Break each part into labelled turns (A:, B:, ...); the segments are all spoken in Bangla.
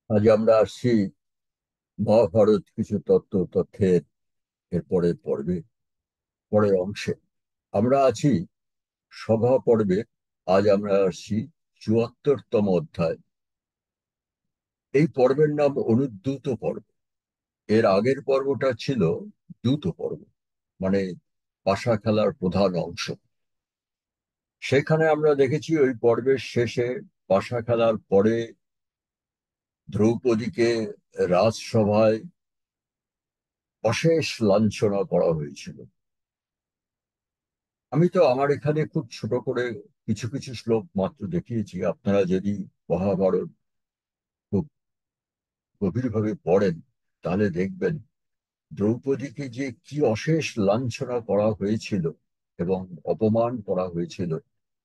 A: আজ আমরা আসছি মহাভারত কিছু তথ্যের এর পরের পর্বে, পরের অংশে। আমরা আছি সভা পর্বে। আজ আমরা আসছি ৭৪তম অধ্যায়। এই পর্বের নাম অনুদ্যূত পর্ব। এর আগের পর্বটা ছিল দ্যূত পর্ব, মানে পাশা খেলার প্রধান অংশ। সেখানে আমরা দেখেছি ওই পর্বের শেষে পাশা খেলার পরে দ্রৌপদীকে রাজসভায় অশেষ লাঞ্ছনা করা হয়েছিল। আমি তো আমার এখানে খুব ছোট করে কিছু কিছু শ্লোক মাত্র দেখিয়েছি। আপনারা যদি মহাভারত খুব গভীরভাবে পড়েন তাহলে দেখবেন দ্রৌপদীকে যে কি অশেষ লাঞ্ছনা করা হয়েছিল এবং অপমান করা হয়েছিল,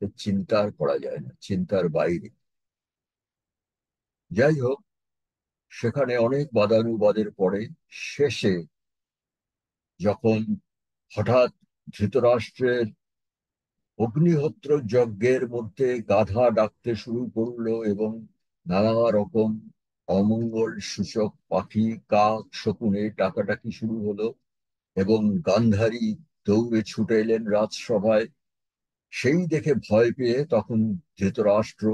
A: এ চিন্তার করা যায় না, চিন্তার বাইরে। যাই হোক, সেখানে অনেক বাদানুবাদের পরে শেষে যখন হঠাৎ ধৃতরাষ্ট্রের অগ্নিহোত্র যজ্ঞের মধ্যে গাধা ডাকতে শুরু করলো এবং নানা রকম অমঙ্গল সূচক পাখি, কাক, শকুনে ডাকাডাকি শুরু হলো এবং গান্ধারী দৌড়ে ছুটে এলেন রাজসভায়। সেই দেখে ভয় পেয়ে তখন ধৃতরাষ্ট্র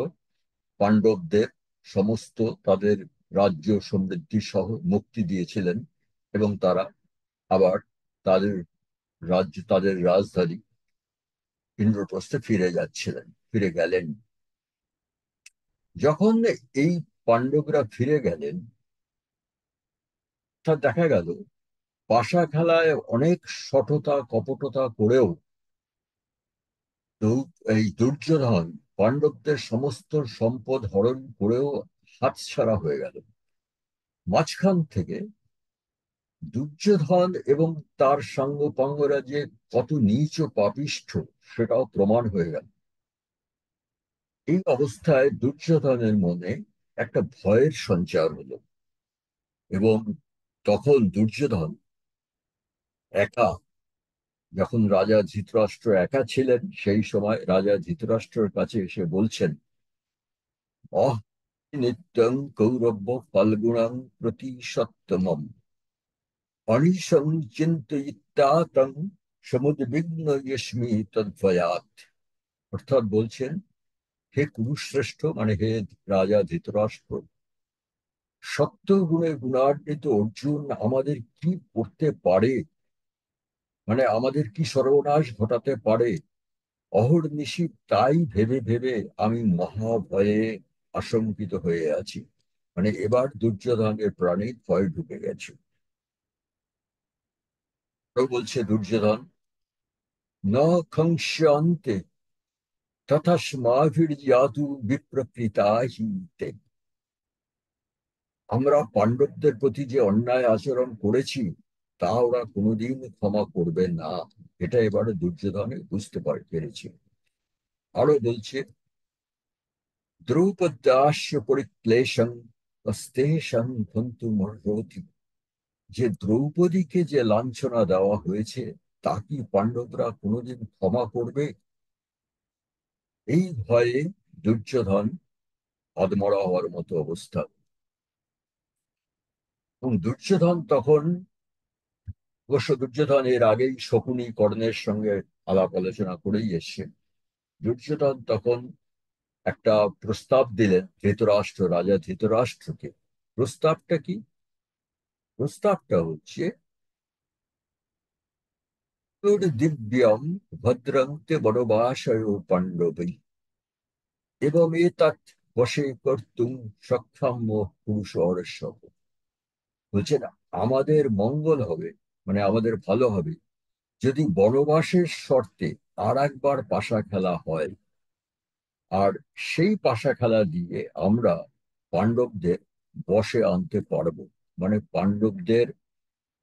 A: পাণ্ডবদের সমস্ত তাদের রাজ্য সমৃদ্ধি সহ মুক্তি দিয়েছিলেন এবং তারা আবার তাদের তাদের রাজধানী ইন্দ্রপ্রস্থে ফিরে যাচ্ছিলেন, ফিরে গেলেন। যখন এই পাণ্ডবরা ফিরে গেলেন, তা দেখা গেল পাশা খেলায় অনেক শঠতা কপটতা করেও এই দুর্যোধন পাণ্ডবদের সমস্ত সম্পদ হরণ করেও হাতছাড়া হয়ে গেল। মাঝখান থেকে দুর্যোধন এবং তার সাঙ্গপাঙ্গরা যে কত নীচ ও পাপিষ্ঠ সেটাও প্রমাণ হয়ে গেল। এই অবস্থায় দুর্যোধনের মনে একটা ভয়ের সঞ্চার হলো এবং তখন দুর্যোধন একা, যখন রাজা ধৃতরাষ্ট্র একা ছিলেন সেই সময় রাজা ধৃতরাষ্ট্রের কাছে এসে বলছেন, অহ নিত্যং কৌরব্য ফাল্গুণাং প্রতি সত্তমম অনিশং চিন্তয়িত্বা তং সমুদ্বিগ্ন যস্মি তদ্ভয়াৎ। অর্থাৎ বলছেন, হে কুরুশ্রেষ্ঠ, মানে হে রাজা ধৃতরাষ্ট্র, সত্য গুণে গুণান্বিত অর্জুন আমাদের কি করতে পারে, মানে আমাদের কি সর্বনাশ ঘটাতে পারে, অহর্নিশি তাই ভেবে ভেবে আমি মহাভয়ে আশঙ্কিত হয়ে আছি। মানে এবার দুর্যোধনের প্রাণে ভয় ঢুকে গেছে। তো বলছে দুর্যোধন, ন খংস্যান্তে তথাস্মাভির্যাতু বিপ্রকৃতাহিতে। আমরা পাণ্ডবদের প্রতি যে অন্যায় আচরণ করেছি তা ওরা কোনোদিন ক্ষমা করবে না। এটা এবারে দুর্যোধনে বুঝতে পেরেছে। আরো বলছে, দ্রৌপদাস্য পরিক্লেশং অস্তেশং হন্তুমর্হতি। যে দ্রৌপদীকে যে লাঞ্ছনা দেওয়া হয়েছে তা কি পাণ্ডবরা কোনোদিন ক্ষমা করবে? এই ভয়ে দুর্যোধন আধমরা হওয়ার মতো অবস্থা। এবং দুর্যোধন তখন, অবশ্য দুর্যোধন এর আগেই শকুনি কর্ণের সঙ্গে আলাপ আলোচনা করেই এসছে। দুর্যোধন তখন একটা প্রস্তাব দিলেন ধৃতরাষ্ট্র, রাজা ধৃতরাষ্ট্রকে। প্রস্তাবটা কি? প্রস্তাবটা হচ্ছে, দিব্যম ভদ্রং তে বনবাসয় পাণ্ডবৈ এবং এতৎ বশে কর্তুম সক্ষম পুরুষ অরস্য। বলছেন, আমাদের মঙ্গল হবে, মানে আমাদের ভালো হবে যদি বনবাসের শর্তে আর একবার পাশা খেলা হয়, আর সেই পাশা খেলা দিয়ে আমরা পাণ্ডবদের বশে আনতে পারবো, মানে পাণ্ডবদের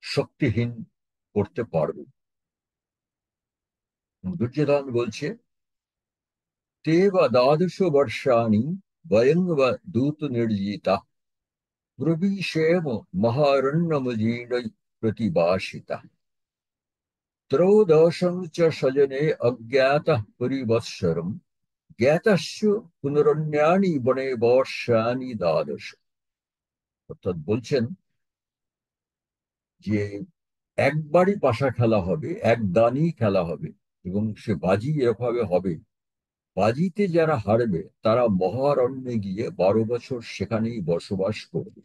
A: শক্তিহীন করতে পারবো। দুর্যোধন বলছে, তে বা দ্বাদশ বর্ষাণি বয়ং বা দূত নির্জিতা ব্রবীষেম মহারণ্যমজীর্ণ প্রতিবাসিতা ত্রয়োদশং চ সজনে অজ্ঞাতঃ পরিবৎসরম জ্ঞাতস্য পুনরন্যানি বনে বর্ষানি দ্বাদশ। অর্থাৎ বলছেন যে একবারই পাশা খেলা হবে, এক দানই খেলা হবে, এবং সে বাজি এভাবে হবে, বাজিতে যারা হারবে তারা মহারণ্যে গিয়ে 12 বছর সেখানেই বসবাস করবে,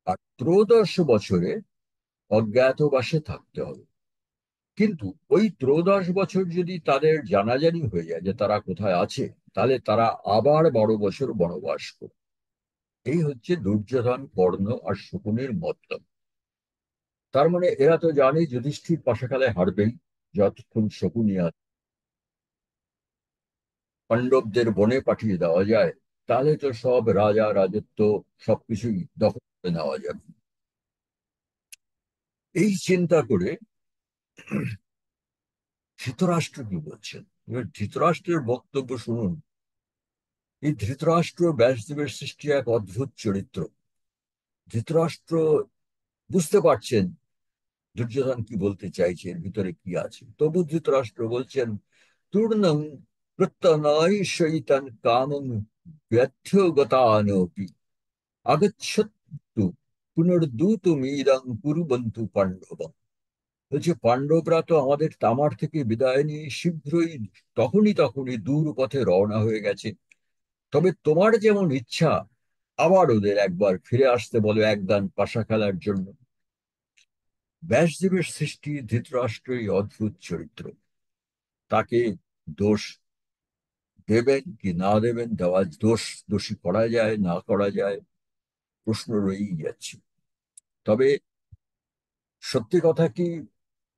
A: আর ত্রয়োদশ বছরে অজ্ঞাতবাসে থাকতে হবে। কিন্তু ওই ত্রয়োদশ বছর যদি তাদের জানাজানি হয়ে যায় যে তারা কোথায় আছে, তাহলে তারা আবার 12 বছর বনবাস করবে। এই হচ্ছে দুর্যোধন, কর্ণ আর শকুনের মতলব। তার মানে এরা তো জানে যুধিষ্ঠির পাশা খেলায় হারবেই, যতক্ষণ শকুনি আছে। পাণ্ডবদের বনে পাঠিয়ে দেওয়া যায়, তাহলে তো সব রাজা রাজত্ব সবকিছুই দখল করে নেওয়া যাবে। এই চিন্তা করে ধৃতরাষ্ট্র কি বলছেন, এবার ধৃতরাষ্ট্রের বক্তব্য শুনুন। এই ধৃতরাষ্ট্র ব্যাসদেবের সৃষ্টি এক অদ্ভুত চরিত্র। ধৃতরাষ্ট্র বুঝতে পারছেন দুর্যোধন কি বলতে চাইছে, এর ভিতরে কি আছে, তবু ধৃতরাষ্ট্র বলছেন, তূর্ণং প্রত্যনাঈশয়িতান কামং ব্যথ্যগতানোপি আগচ্ছত্তু পুনর্দূতমিদং কুরুবন্তু পাণ্ডব। বলছে, পাণ্ডবরা তো আমাদের তামার থেকে বিদায় নিয়ে শীঘ্রই তখনই তখনই দূর পথে রওনা হয়ে গেছে। তবে তোমার যেমন ইচ্ছা, আবার ওদের একবার ফিরে আসতে বলো একদান পাশা খেলার জন্য। ব্যাসদেবের সৃষ্টি ধৃতরাষ্ট্রই অদ্ভুত চরিত্র। তাকে দোষ দেবেন কি না দেবেন, দেওয়া দোষী করা যায় না করা যায়, প্রশ্ন রয়েই যাচ্ছে। তবে সত্যি কথা কি,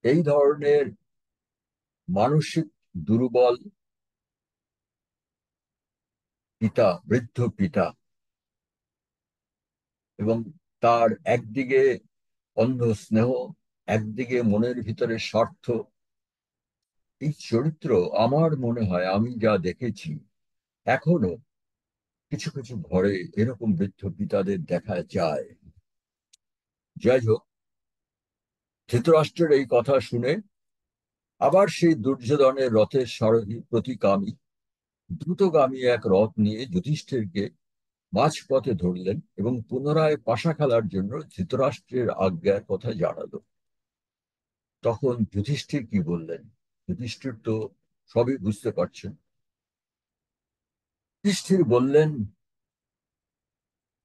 A: এই ধরনের মানসিক দুর্বল পিতা, বৃদ্ধ পিতা, এবং তার একদিকে অন্ধ স্নেহ, একদিকে মনের ভিতরে স্বার্থ, এই চরিত্র আমার মনে হয়, আমি যা দেখেছি, এখনো কিছু কিছু ঘরে এরকম বৃদ্ধ পিতাদের দেখা যায়। যাই হোক, ধৃতরাষ্ট্রের এই কথা শুনে আবার সেই দুর্যোধনের রথের সারথি প্রতিকামী দ্রুতগামী এক রথ নিয়ে যুধিষ্ঠিরকে মাঝপথে ধরলেন এবং পুনরায় পাশা খেলার জন্য ধৃতরাষ্ট্রের আজ্ঞার কথা জানালো। তখন যুধিষ্ঠির কি বললেন, যুধিষ্ঠির তো সবই বুঝতে পারছেন। যুধিষ্ঠির বললেন,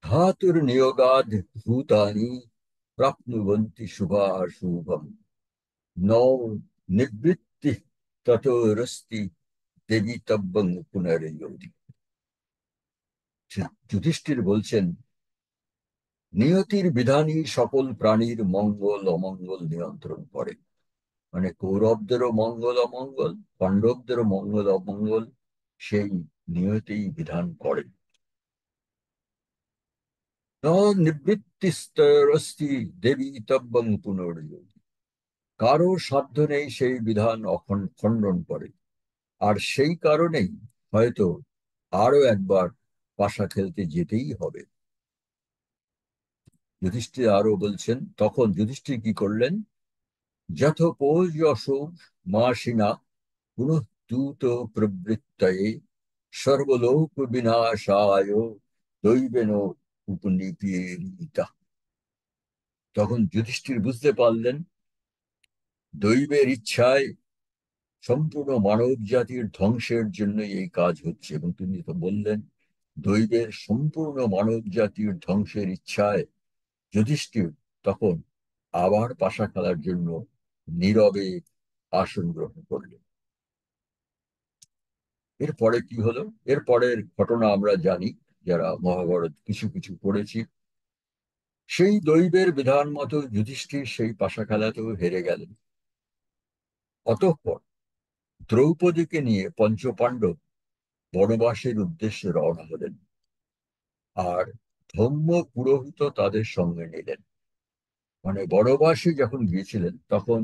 A: ধাতুর নিয়োগাদ ভূতানি প্রাপ্নুবন্তি শুভাশুভম, নৌ নিবৃত্তি ততরস্তি দেবীতব্যং পুনরয়োধি। যুধিষ্ঠির বলছেন, নিয়তির বিধানই সকল প্রাণীর মঙ্গল অমঙ্গল নিয়ন্ত্রণ করে। মানে কৌরবদেরও মঙ্গল অমঙ্গল, পাণ্ডবদেরও মঙ্গল অমঙ্গল সেই নিয়তিই বিধান করে। ন নিবৃত্তিস্তরস্তি দেবী তব্যং পুনর্যোগী। কারো সাধ্য নেই সেই বিধান খণ্ডন করে, আর সেই কারণেই হয়তো আরো একবার পাশা খেলতে যেতেই হবে। যুধিষ্ঠির আরো বলছেন, তখন যুধিষ্ঠির কি করলেন, যথোপযশো মাসিনা পুনঃ দ্যুত প্রবৃত্তয়ে সর্বলোক বিনাশায় দৈবেন উপনিপীড়িতা। তখন যুধিষ্ঠির বুঝতে পারলেন দৈবের ইচ্ছায় সম্পূর্ণ মানব জাতির ধ্বংসের জন্য এই কাজ হচ্ছে, এবং তিনি তো বললেন দৈবের সম্পূর্ণ মানব জাতির ধ্বংসের ইচ্ছায় যুধিষ্ঠির তখন আবার পাশা খেলার জন্য নীরবে আসন গ্রহণ করলেন। এরপরে কি হলো, এরপরের ঘটনা আমরা জানি, যারা মহাভারত কিছু কিছু পড়েছি। সেই দৈবের বিধান মতো যুধিষ্ঠির সেই পাশা খেলাতেও হেরে গেলেন। অতঃপর দ্রৌপদীকে নিয়ে পঞ্চপাণ্ডব বনবাসের উদ্দেশ্যে রওনা হলেন, আর ধম্ম পুরোহিত তাদের সঙ্গে নিলেন। মানে বনবাসে যখন গিয়েছিলেন তখন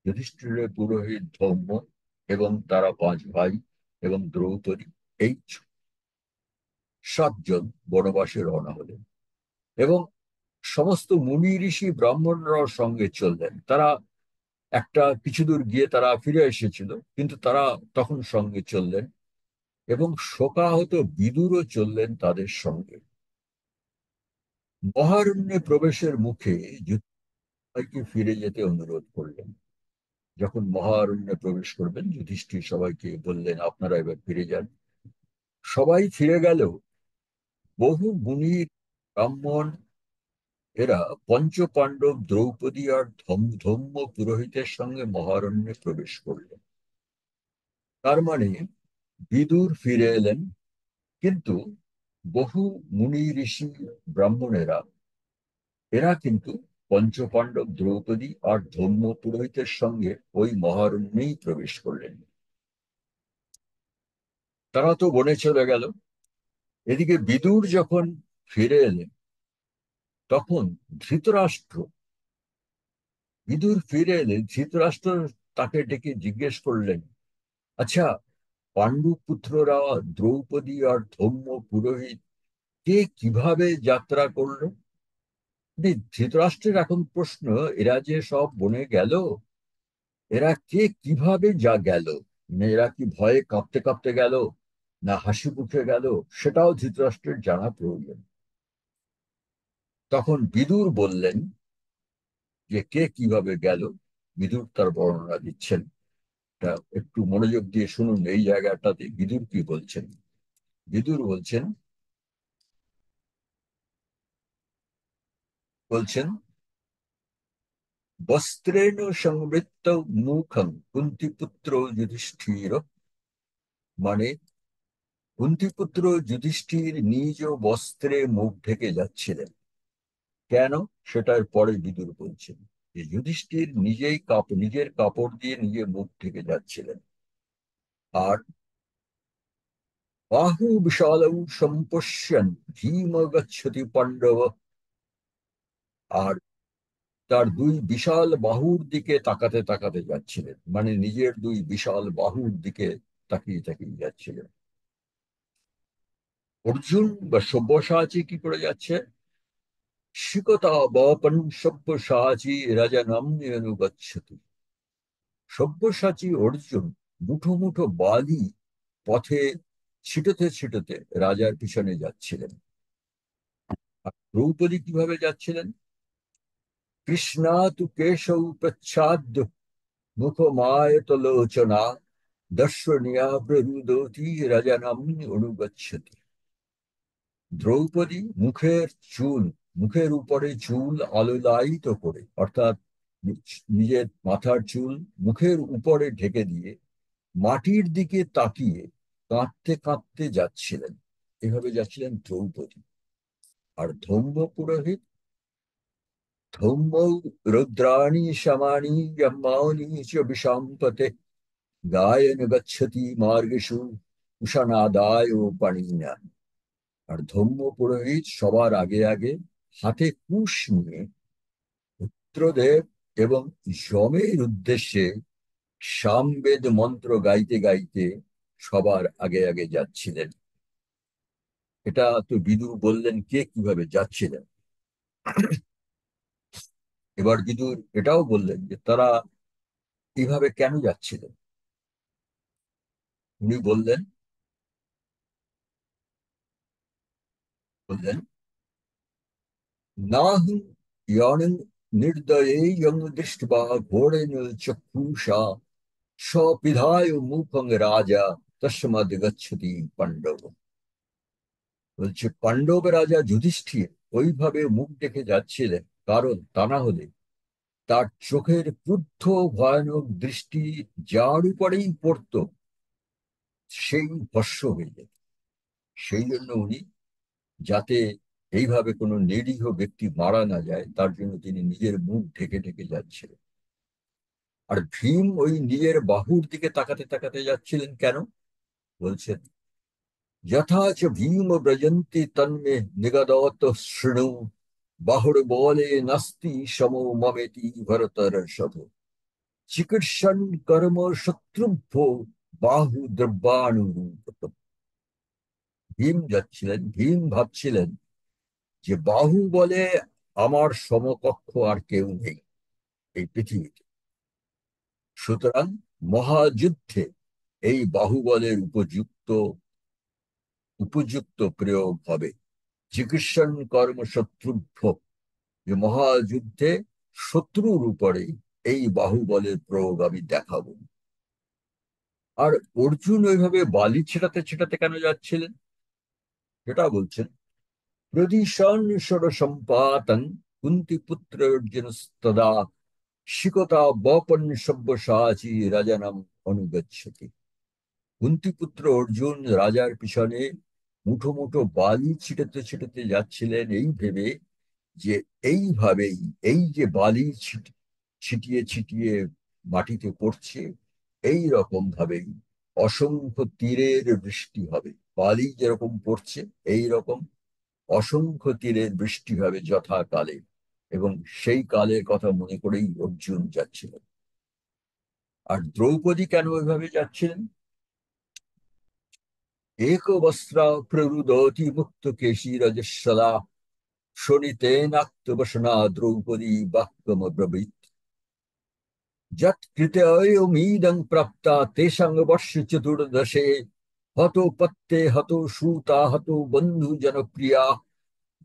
A: যুধিষ্ঠিরের পুরোহিত ধম্ম এবং তারা 5 ভাই এবং দ্রৌপদী, এই 7 জন বনবাসে রওনা হলেন। এবং সমস্ত মুনি ঋষি ব্রাহ্মণরাও সঙ্গে চললেন। তারা একটা কিছু দূর গিয়ে তারা ফিরে এসেছিল, কিন্তু তারা তখন সঙ্গে চললেন, এবং শোকাহত বিদুরও চললেন তাদের সঙ্গে। মহারণ্যে প্রবেশের মুখে সবাইকে ফিরে যেতে অনুরোধ করলেন। যখন মহারণ্যে প্রবেশ করবেন, যুধিষ্ঠির সবাইকে বললেন, আপনারা এবার ফিরে যান। সবাই ফিরে গেল। বহু মুনি, ব্রাহ্মণ, এরা পঞ্চ পাণ্ডব, দ্রৌপদী আর ধম্ম পুরোহিতের সঙ্গে মহারণ্যে প্রবেশ করলেন। তার মানে বিদুর ফিরে এলেন, কিন্তু বহু মুনি, ঋষি, ব্রাহ্মণেরা, এরা কিন্তু পঞ্চপাণ্ডব, দ্রৌপদী আর ধর্ম পুরোহিতের সঙ্গে ওই মহারণ্যেই প্রবেশ করলেন। তারা তো বনে চলে গেল। এদিকে বিদুর যখন ফিরে এলেন, তখন ধৃতরাষ্ট্র, বিদুর ফিরে এলে ধৃতরাষ্ট্র তাকে ডেকে জিজ্ঞেস করলেন, আচ্ছা, পাণ্ডু পুত্ররা, দ্রৌপদী আর ধর্ম পুরোহিত, কে কিভাবে যাত্রা করলো? ধৃতরাষ্ট্রের এখন প্রশ্ন, এরা যে সব বনে গেল, এরা কে কিভাবে যা গেল? মানে এরা কি ভয়ে কাঁপতে কাঁপতে গেল, না হাসি মুখে গেল, সেটাও ধৃতরাষ্ট্রের জানা প্রয়োজন। তখন বিদুর বললেন যে কে কিভাবে গেল। বিদুর তার বর্ণনা দিচ্ছেন। তা একটু মনোযোগ দিয়ে শুনুন, এই জায়গাটাতে বিদুর কি বলছেন। বিদুর বলছেন, বস্ত্রেণ সংবৃত্ত মুখম কুন্তিপুত্র যুধিষ্ঠির, মানে কুন্তিপুত্র যুধিষ্ঠির নিজ বস্ত্রে মুখ ঢেকে যাচ্ছিলেন। কেন? সেটার পরে বিদুর বলছেন যে যুধিষ্ঠির নিজের কাপড় দিয়ে নিজে মুখ ঢেকে যাচ্ছিলেন। আর বাহু বিশালৌ সম্পশ্যন ভীম গচ্ছতি পাণ্ডব, আর তার দুই বিশাল বাহুর দিকে তাকাতে তাকাতে যাচ্ছিলেন, মানে নিজের দুই বিশাল বাহুর দিকে তাকিয়ে তাকিয়ে যাচ্ছিলেন। অর্জুন বা সব্যসাচী কি করে যাচ্ছে? শিকতা বপন সব্যসাচী রাজানাম্যনুগচ্ছতি। সব্যসাচী অর্জুন মুঠো মুঠো বালি পথে ছিটোতে ছিটোতে রাজার পিছনে যাচ্ছিলেন। আর দ্রৌপদী কিভাবে যাচ্ছিলেন? কৃষ্ণা তু কেশৌ প্রচ্ছাদ্য মুখমায়তলোচনা দর্শনীয়া প্ররুদতি রাজানাম্নি অনুগচ্ছতি। দ্রৌপদী মুখের উপরে চুল আলোলায়িত করে, অর্থাৎ নিজের মাথার চুল মুখের উপরে ঢেকে দিয়ে মাটির দিকে তাকিয়ে কাঁদতে কাঁদতে যাচ্ছিলেন। এভাবে যাচ্ছিলেন দ্রৌপদী। আর ধৌম্য পুরোহিত, ধৌম্যৌ রুদ্রাণী সমানি যম্মানি চ বিষাম্পতে গায়ন গচ্ছতি মার্গেষু উষানাদায় পাণিনা। আর ধৌম্য পুরোহিত সবার আগে আগে হাতে কুশ নিয়ে পুত্রদেব এবং যমের উদ্দেশ্যে সামবেদ মন্ত্র গাইতে গাইতে সবার আগে আগে যাচ্ছিলেন। এটা তো বিদুর বললেন কে কিভাবে যাচ্ছিলেন। এবার বিদুর এটাও বললেন যে তারা এইভাবে কেন যাচ্ছিলেন। উনি বললেন, নাহং ইয়ানং নির্দয়েয়ং দৃষ্টবা ঘোরেণ চক্ষুষা স্বপিধায় মুখং রাজা তস্মাদ গচ্ছতি পাণ্ডব। বলছে, পাণ্ডব রাজা যুধিষ্ঠির ওইভাবে মুখ দেখে যাচ্ছিলেন, কারণ তা না হলে তার চোখের ক্রুদ্ধ ভয়ানক দৃষ্টি যার উপরেই পড়তো সেই ভস্ম হয়ে যেত। সেই জন্য উনি, যাতে এইভাবে কোনো নিরীহ ব্যক্তি মারা না যায়, তার জন্য তিনি নিজের মুখ ঢেকে ঢেকে যাচ্ছিলেন। আর ভীম ওই নিজের বাহুর দিকে তাকাতে তাকাতে যাচ্ছিলেন কেন? বলছেন, যথা চ ভীম ব্রজন্তি তন্মে নিগদত শৃণু বাহুর বলে নাস্তি সমো মমেতি ভরতর্ষভ চিকিৎসন কর্ম শত্রুভ্যো বাহু দ্রব্যানুরূপ। ভীম ভাবছিলেন যে বাহু বলে আমার সমকক্ষ আর কেউ নেই এই পৃথিবীতে, সুতরাং মহাযুদ্ধে এই বাহুবলের উপযুক্ত উপযুক্ত প্রয়োগ হবে। চিকিৎসন কর্ম শত্রুভ্য, যে মহাযুদ্ধে শত্রুর উপরে এই বাহুবলের প্রয়োগ আমি দেখাবো। আর অর্জুন ওইভাবে বালি ছেটাতে ছেটাতে কেন যাচ্ছিলেন সেটা বলছেন। প্রদিশন ষড়সম্পাতং কুন্তি পুত্র অর্জুনস্তদা শিকতা বপন সব্যসাচী রাজানাম অনুগচ্ছতি। কুন্তিপুত্র অর্জুন রাজার পিছনে মুঠো মুঠো বালি ছিটাতে ছিটাতে যাচ্ছিলেন এই ভেবে যে এইভাবেই, এই যে বালি ছিটিয়ে ছিটিয়ে মাটিতে পড়ছে, এই রকম ভাবেই অসংখ্য তীরের বৃষ্টি হবে। বালি যেরকম পড়ছে এই রকম অসংখ্য তীরের বৃষ্টি হবে যথাকালে। এবং সেই কালের কথা মনে করেই অর্জুন যাচ্ছিলেন। আর দ্রৌপদী কেন ওইভাবে যাচ্ছিলেন? এক বস্ত্রা প্ররুদতি মুক্ত কেশী রজস্বলা শোণিতেনাক্তবসনা দ্রৌপদী বাক্যমব্রবীৎ। যৎকৃতয়মিদং প্রাপ্তা তেষাং বর্ষ চতুর্দশে হতো পত্তে হতো সুতা হতো বন্ধু জনপ্রিয়া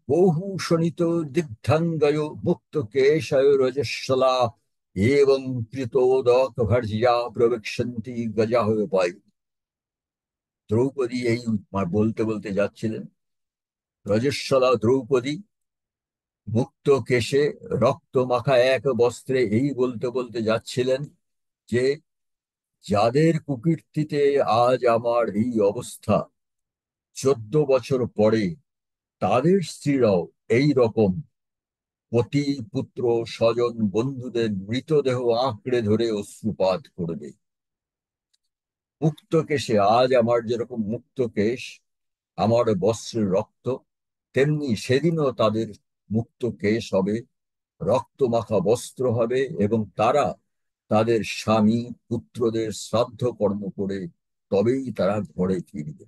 A: বহু শোণিত দিগ্ধাঙ্গয় মুক্ত কেশয় রজস্বলা এবং কৃতোদক ভার্যা প্রবেক্ষন্তি গজাহ বায়ু। দ্রৌপদী এই বলতে বলতে যাচ্ছিলেন। রজস্বলা দ্রৌপদী মুক্ত কেশে রক্ত মাখা এক বস্ত্রে এই বলতে বলতে যাচ্ছিলেন যে যাদের কুকীর্তিতে আজ আমার এই অবস্থা, 14 বছর পরে তাদের স্ত্রীরাও এই রকম পতি পুত্র স্বজন বন্ধুদের মৃতদেহ আঁকড়ে ধরে অশ্রুপাত করবে। মুক্ত কেশে আজ আমার যেরকম মুক্ত কেশ, আমার বস্ত্রের রক্ত, তেমনি সেদিনও তাদের মুক্ত কেশ হবে, রক্ত মাখা বস্ত্র হবে, এবং তারা তাদের স্বামী পুত্রদের শ্রাদ্ধ কর্ম করে তবেই তারা ঘরে ফিরবে।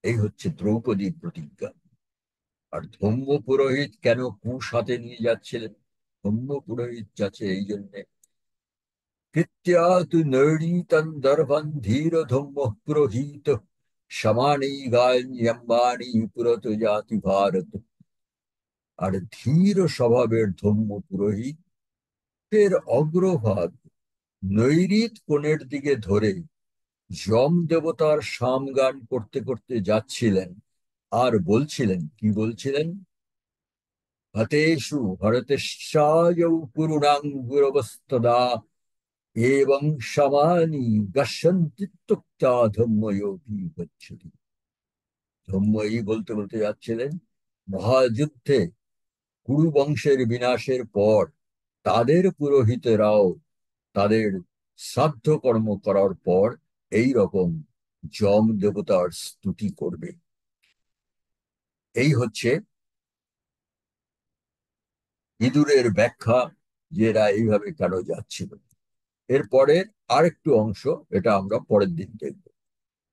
A: এই হচ্ছে দ্রৌপদীর প্রতিজ্ঞা। আর ধম্ম পুরোহিত কেন কুশ হাতে নিয়ে যাচ্ছিলেন? ধম্ম পুরোহিত যাচ্ছে এই জন্যে, কৃত্যা তু নৈরীতন দর্ভন ধীর ধম্ম পুরোহিত সমানি গায়ম্বানি পুরত জাতি ভারত। আর ধীর স্বভাবের ধম্ম পুরোহিতের অগ্রভাগ নৈঋত কোণের দিকে ধরে যম দেবতার সামগান করতে করতে যাচ্ছিলেন। আর বলছিলেন, কি বলছিলেন? হতেষু ভরতেশায়ৌ পুরুণাঙ্গুরবস্তদা এবং সমানি গচ্ছন্তি তুক্তা ধম্ময়োগী গচ্ছতি। ধম্ময়ী বলতে বলতে যাচ্ছিলেন, মহাযুদ্ধে কুরু বংশের বিনাশের পর তাদের পুরোহিতেরাও তাদের শ্রাদ্ধ কর্ম করার পর এই রকম যম দেবতার স্তুতি করবে। এই হচ্ছে ইঁদুরের ব্যাখ্যা যে এরা এইভাবে কেন যাচ্ছিল। এরপরে আরেকটু অংশ, এটা আমরা পরের দিন দেখব।